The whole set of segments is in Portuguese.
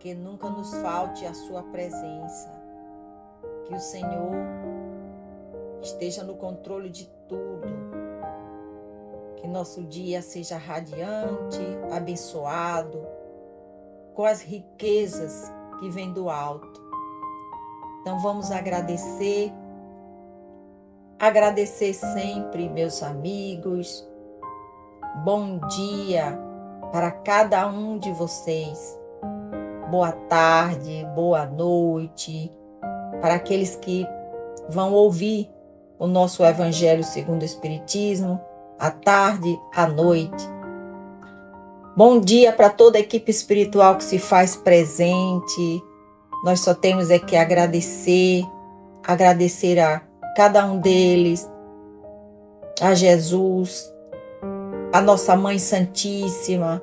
que nunca nos falte a sua presença, que o Senhor esteja no controle de tudo, que nosso dia seja radiante, abençoado, com as riquezas que vêm do alto. Então vamos agradecer sempre, meus amigos. Bom dia para cada um de vocês. Boa tarde, boa noite, para aqueles que vão ouvir o nosso Evangelho segundo o Espiritismo, à tarde, à noite. Bom dia para toda a equipe espiritual que se faz presente. Nós só temos é que agradecer a cada um deles, a Jesus, a nossa Mãe Santíssima.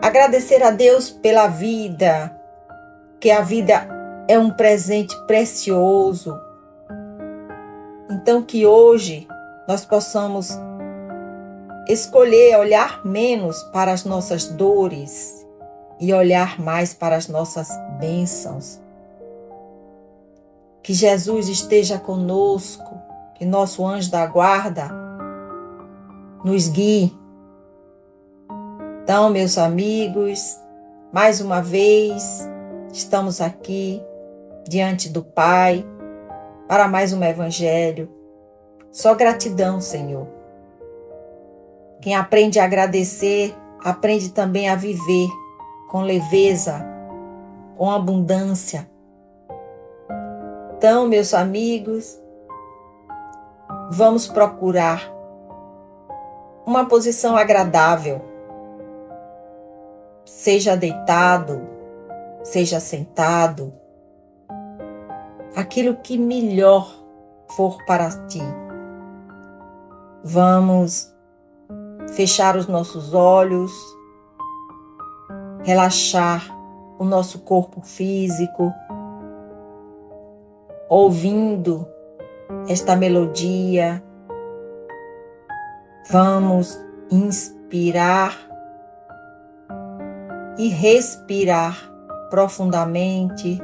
Agradecer a Deus pela vida, que a vida é um presente precioso. Então que hoje nós possamos escolher olhar menos para as nossas dores e olhar mais para as nossas bênçãos. Que Jesus esteja conosco, que nosso anjo da guarda nos guie. Então, meus amigos, mais uma vez estamos aqui diante do Pai para mais um Evangelho. Só gratidão, Senhor. Quem aprende a agradecer, aprende também a viver com leveza, com abundância. Então, meus amigos, vamos procurar uma posição agradável. Seja deitado, seja sentado, aquilo que melhor for para ti. Vamos fechar os nossos olhos, relaxar o nosso corpo físico, ouvindo esta melodia. Vamos inspirar e respirar profundamente,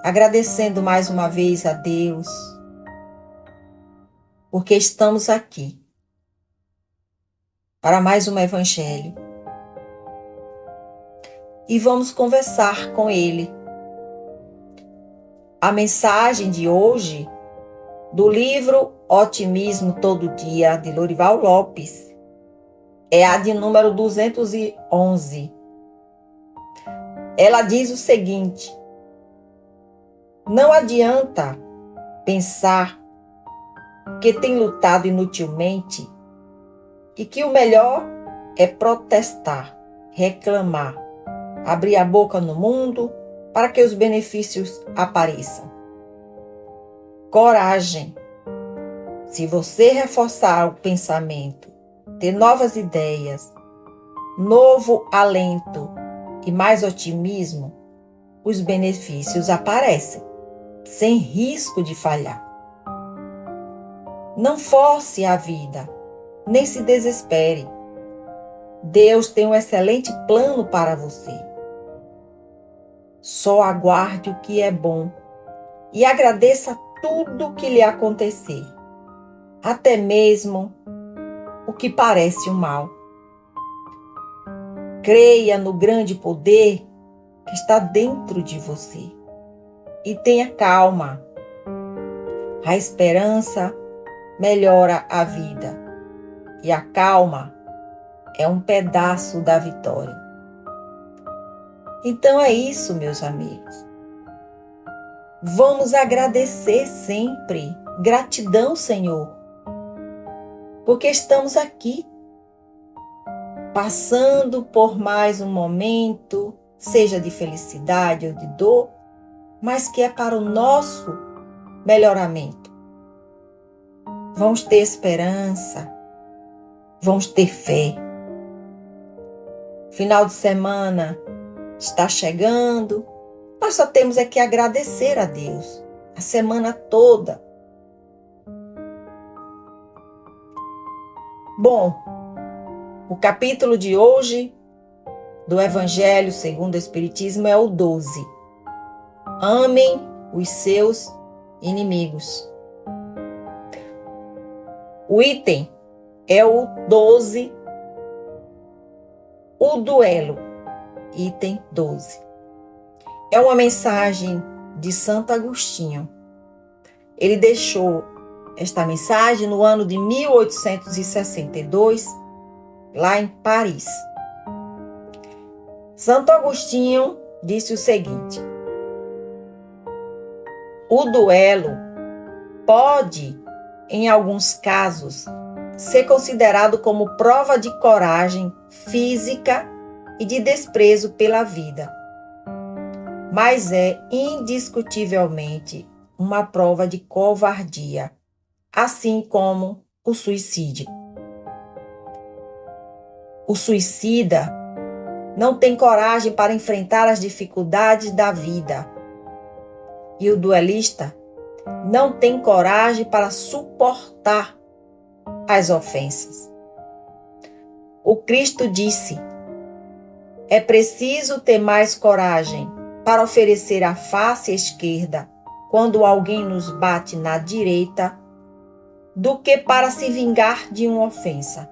agradecendo mais uma vez a Deus, porque estamos aqui para mais um Evangelho e vamos conversar com Ele. A mensagem de hoje, do livro Otimismo Todo Dia, de Lorival Lopes, é a de número 211. Ela diz o seguinte: não adianta pensar que tem lutado inutilmente e que o melhor é protestar, reclamar, abrir a boca no mundo para que os benefícios apareçam. Coragem. Se você reforçar o pensamento, ter novas ideias, novo alento e mais otimismo, os benefícios aparecem, sem risco de falhar. Não force a vida, nem se desespere. Deus tem um excelente plano para você. Só aguarde o que é bom e agradeça tudo que lhe acontecer, até mesmo o que parece um mal. Creia no grande poder que está dentro de você e tenha calma. A esperança melhora a vida e a calma é um pedaço da vitória. Então é isso, meus amigos. Vamos agradecer sempre. Gratidão, Senhor, porque estamos aqui, passando por mais um momento, seja de felicidade ou de dor, mas que é para o nosso melhoramento. Vamos ter esperança, vamos ter fé. Final de semana está chegando, nós só temos é que agradecer a Deus a semana toda. Bom, o capítulo de hoje do Evangelho segundo o Espiritismo é o 12. Amem os seus inimigos. O item é o 12, o duelo, item 12. É uma mensagem de Santo Agostinho. Ele deixou esta mensagem no ano de 1862, lá em Paris. Santo Agostinho disse o seguinte: o duelo pode, em alguns casos, ser considerado como prova de coragem física e de desprezo pela vida, mas é indiscutivelmente uma prova de covardia, assim como o suicídio. O suicida não tem coragem para enfrentar as dificuldades da vida, e o duelista não tem coragem para suportar as ofensas. O Cristo disse: é preciso ter mais coragem para oferecer a face esquerda quando alguém nos bate na direita do que para se vingar de uma ofensa.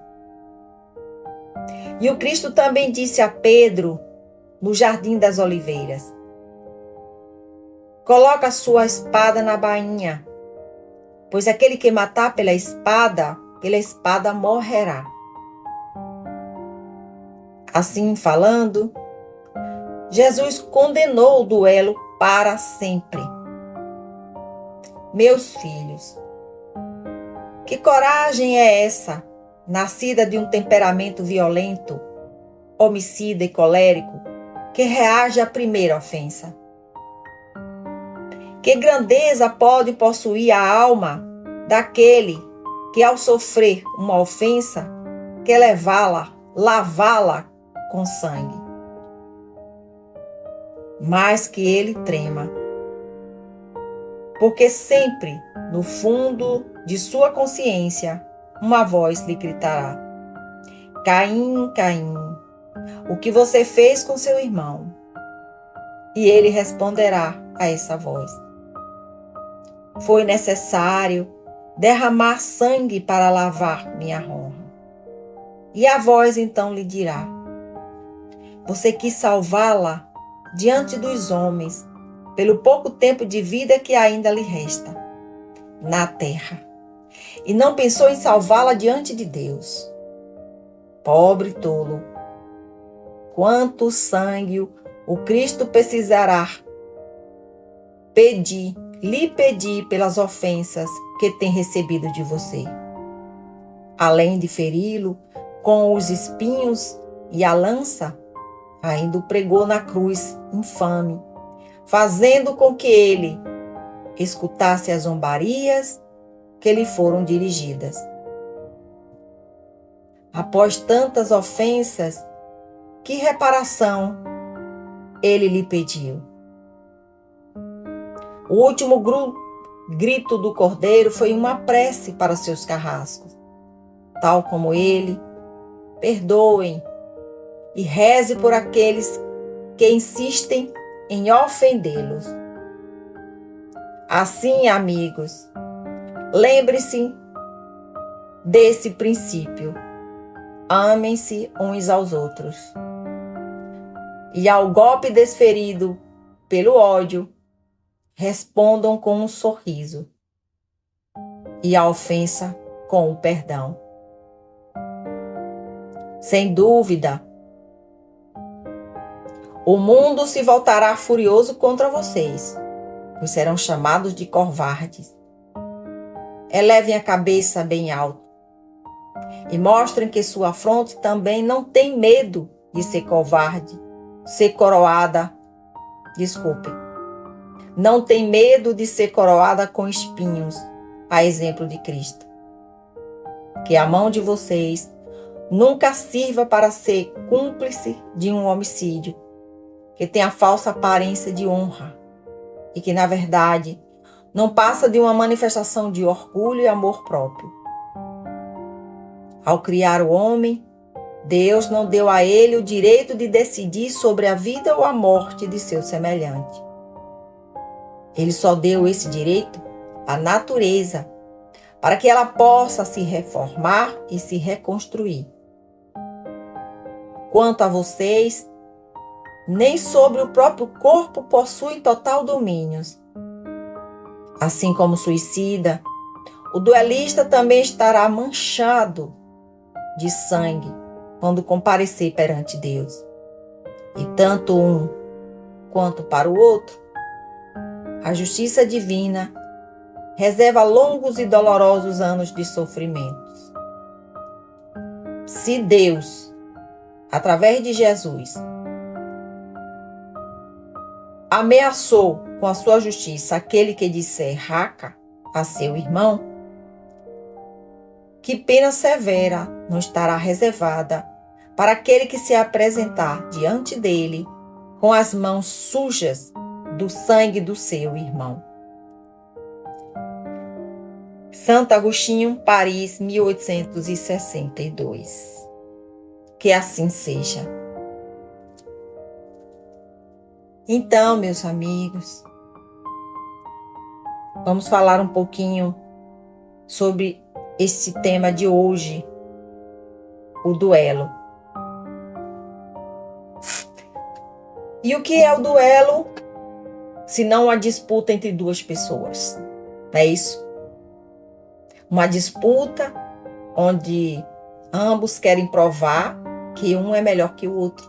E o Cristo também disse a Pedro no Jardim das Oliveiras: coloca a sua espada na bainha, pois aquele que matar pela espada morrerá. Assim falando, Jesus condenou o duelo para sempre. Meus filhos, que coragem é essa, nascida de um temperamento violento, homicida e colérico, que reage à primeira ofensa? Que grandeza pode possuir a alma daquele que, ao sofrer uma ofensa, quer lavá-la com sangue? Mas que ele trema, porque sempre, no fundo de sua consciência, uma voz lhe gritará: Caim, Caim, o que você fez com seu irmão? E ele responderá a essa voz: foi necessário derramar sangue para lavar minha honra. E a voz então lhe dirá: você quis salvá-la diante dos homens, pelo pouco tempo de vida que ainda lhe resta na terra, e não pensou em salvá-la diante de Deus. Pobre tolo! Quanto sangue o Cristo precisará lhe pedir pelas ofensas que tem recebido de você, além de feri-lo com os espinhos e a lança, ainda o pregou na cruz infame, fazendo com que ele escutasse as zombarias que lhe foram dirigidas. Após tantas ofensas, que reparação ele lhe pediu? O último grito do cordeiro foi uma prece para seus carrascos. Tal como ele, perdoem e reze por aqueles que insistem em ofendê-los. Assim, amigos, lembre-se desse princípio. Amem-se uns aos outros. E ao golpe desferido pelo ódio, respondam com um sorriso. E a ofensa com o perdão. Sem dúvida, o mundo se voltará furioso contra vocês, pois serão chamados de covardes. Elevem a cabeça bem alto e mostrem que sua fronte também não tem medo de ser covarde, ser coroada. Não tem medo de ser coroada com espinhos, a exemplo de Cristo. Que a mão de vocês nunca sirva para ser cúmplice de um homicídio, que tem a falsa aparência de honra e que, na verdade, não passa de uma manifestação de orgulho e amor próprio. Ao criar o homem, Deus não deu a ele o direito de decidir sobre a vida ou a morte de seu semelhante. Ele só deu esse direito à natureza, para que ela possa se reformar e se reconstruir. Quanto a vocês, nem sobre o próprio corpo possuem total domínio. Assim como o suicida, o duelista também estará manchado de sangue quando comparecer perante Deus. E tanto um quanto para o outro, a justiça divina reserva longos e dolorosos anos de sofrimentos. Se Deus, através de Jesus, ameaçou com a sua justiça aquele que disser raca a seu irmão, que pena severa não estará reservada para aquele que se apresentar diante dele com as mãos sujas do sangue do seu irmão. Santo Agostinho, Paris, 1862. Que assim seja. Então, meus amigos, vamos falar um pouquinho sobre este tema de hoje, o duelo. E o que é o duelo, se não uma disputa entre duas pessoas? Não é isso? Uma disputa onde ambos querem provar que um é melhor que o outro.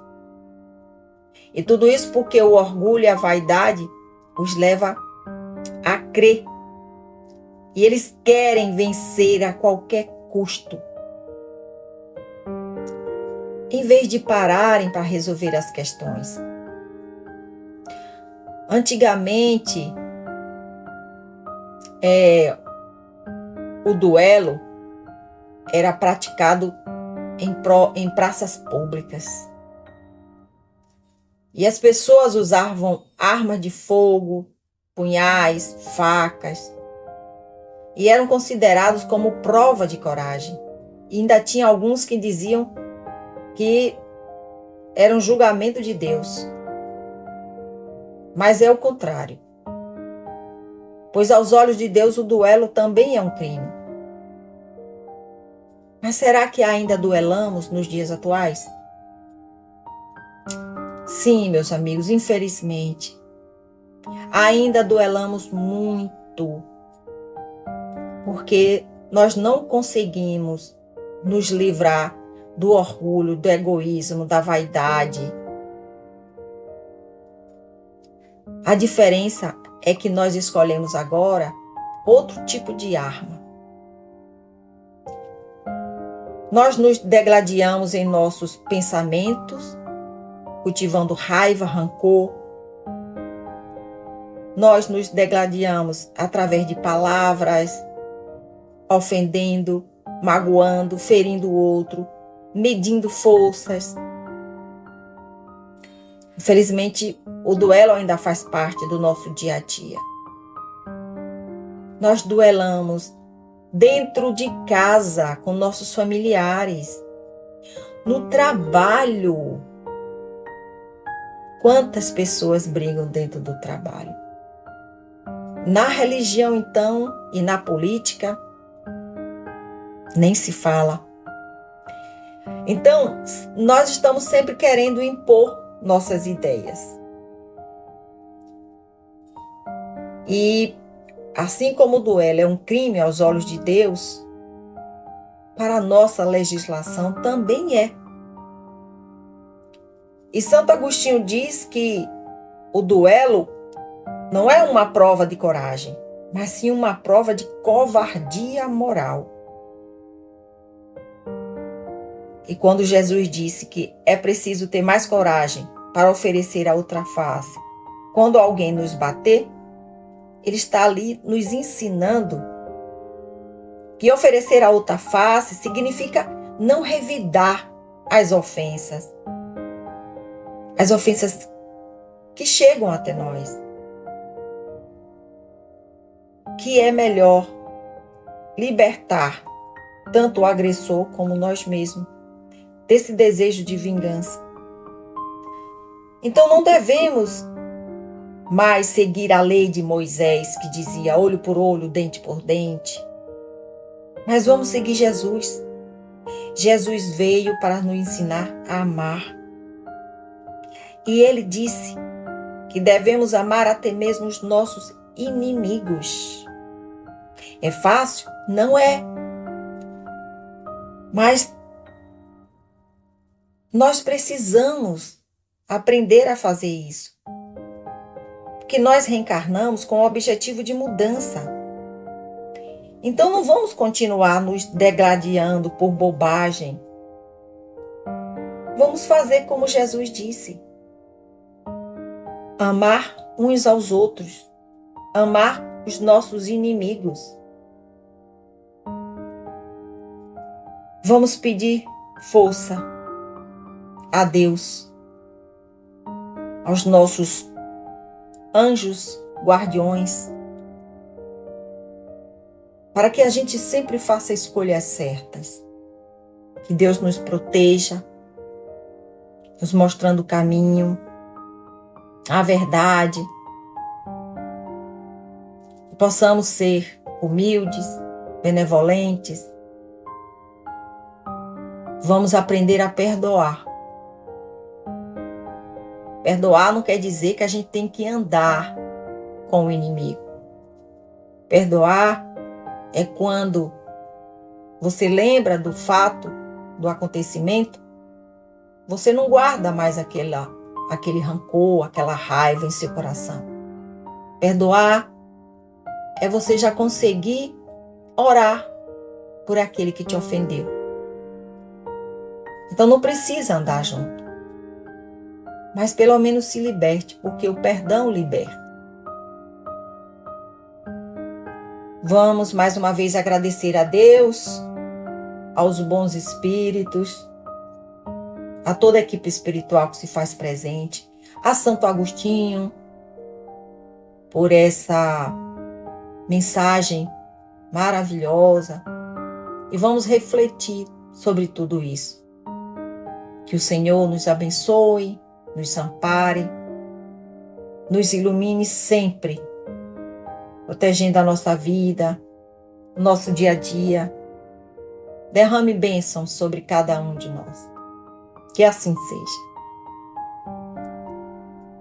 E tudo isso porque o orgulho e a vaidade os leva a crer. E eles querem vencer a qualquer custo. Em vez de pararem para resolver as questões. Antigamente, o duelo era praticado em praças públicas. E as pessoas usavam armas de fogo, punhais, facas, e eram considerados como prova de coragem. E ainda tinha alguns que diziam que era um julgamento de Deus. Mas é o contrário. Pois aos olhos de Deus o duelo também é um crime. Mas será que ainda duelamos nos dias atuais? Sim, meus amigos, infelizmente. Ainda duelamos muito. Porque nós não conseguimos nos livrar do orgulho, do egoísmo, da vaidade. A diferença é que nós escolhemos agora outro tipo de arma. Nós nos degladiamos em nossos pensamentos, cultivando raiva, rancor. Nós nos degladiamos através de palavras, ofendendo, magoando, ferindo o outro, medindo forças. Infelizmente, o duelo ainda faz parte do nosso dia a dia. Nós duelamos dentro de casa, com nossos familiares, no trabalho. Quantas pessoas brigam dentro do trabalho? Na religião, então, e na política, nem se fala. Então, nós estamos sempre querendo impor nossas ideias. E assim como o duelo é um crime aos olhos de Deus, para a nossa legislação também é. E Santo Agostinho diz que o duelo não é uma prova de coragem, mas sim uma prova de covardia moral. E quando Jesus disse que é preciso ter mais coragem para oferecer a outra face, quando alguém nos bater, ele está ali nos ensinando que oferecer a outra face significa não revidar as ofensas que chegam até nós. Que é melhor libertar tanto o agressor como nós mesmos desse desejo de vingança. Então não devemos mais seguir a lei de Moisés, que dizia olho por olho, dente por dente. Mas vamos seguir Jesus. Jesus veio para nos ensinar a amar. E ele disse que devemos amar até mesmo os nossos inimigos. É fácil? Não é. Mas nós precisamos aprender a fazer isso. Porque nós reencarnamos com o objetivo de mudança. Então não vamos continuar nos degladiando por bobagem. Vamos fazer como Jesus disse. Amar uns aos outros. Amar os nossos inimigos. Vamos pedir força a Deus, aos nossos anjos guardiões, para que a gente sempre faça escolhas certas. Que Deus nos proteja, nos mostrando o caminho, a verdade. Que possamos ser humildes, benevolentes. Vamos aprender a perdoar. Perdoar não quer dizer que a gente tem que andar com o inimigo. Perdoar é quando você lembra do fato, do acontecimento, você não guarda mais aquele rancor, aquela raiva em seu coração. Perdoar é você já conseguir orar por aquele que te ofendeu. Então não precisa andar junto. Mas pelo menos se liberte, porque o perdão liberta. Vamos mais uma vez agradecer a Deus, aos bons espíritos, a toda a equipe espiritual que se faz presente, a Santo Agostinho, por essa mensagem maravilhosa. E vamos refletir sobre tudo isso. Que o Senhor nos abençoe, nos ampare, nos ilumine sempre, protegendo a nossa vida, o nosso dia a dia. Derrame bênçãos sobre cada um de nós. Que assim seja.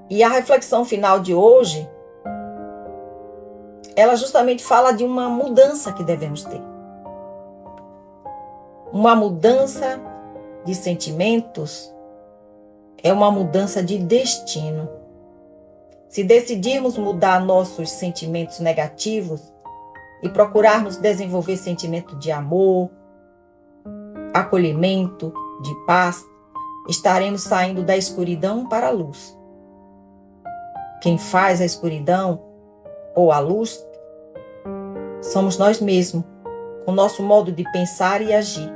E a reflexão final de hoje, ela justamente fala de uma mudança que devemos ter. Uma mudança de sentimentos é uma mudança de destino. Se decidirmos mudar nossos sentimentos negativos e procurarmos desenvolver sentimento de amor, acolhimento, de paz, estaremos saindo da escuridão para a luz. Quem faz a escuridão ou a luz somos nós mesmos, com o nosso modo de pensar e agir.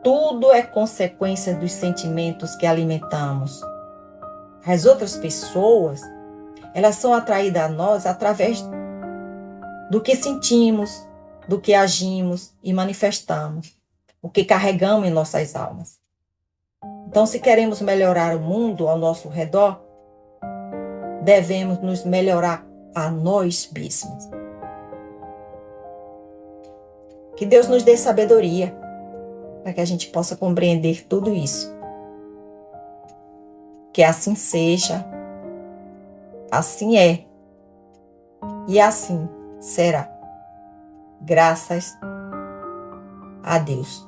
Tudo é consequência dos sentimentos que alimentamos. As outras pessoas, elas são atraídas a nós através do que sentimos, do que agimos e manifestamos, o que carregamos em nossas almas. Então, se queremos melhorar o mundo ao nosso redor, devemos nos melhorar a nós mesmos. Que Deus nos dê sabedoria para que a gente possa compreender tudo isso. Que assim seja, assim é e assim será. Graças a Deus.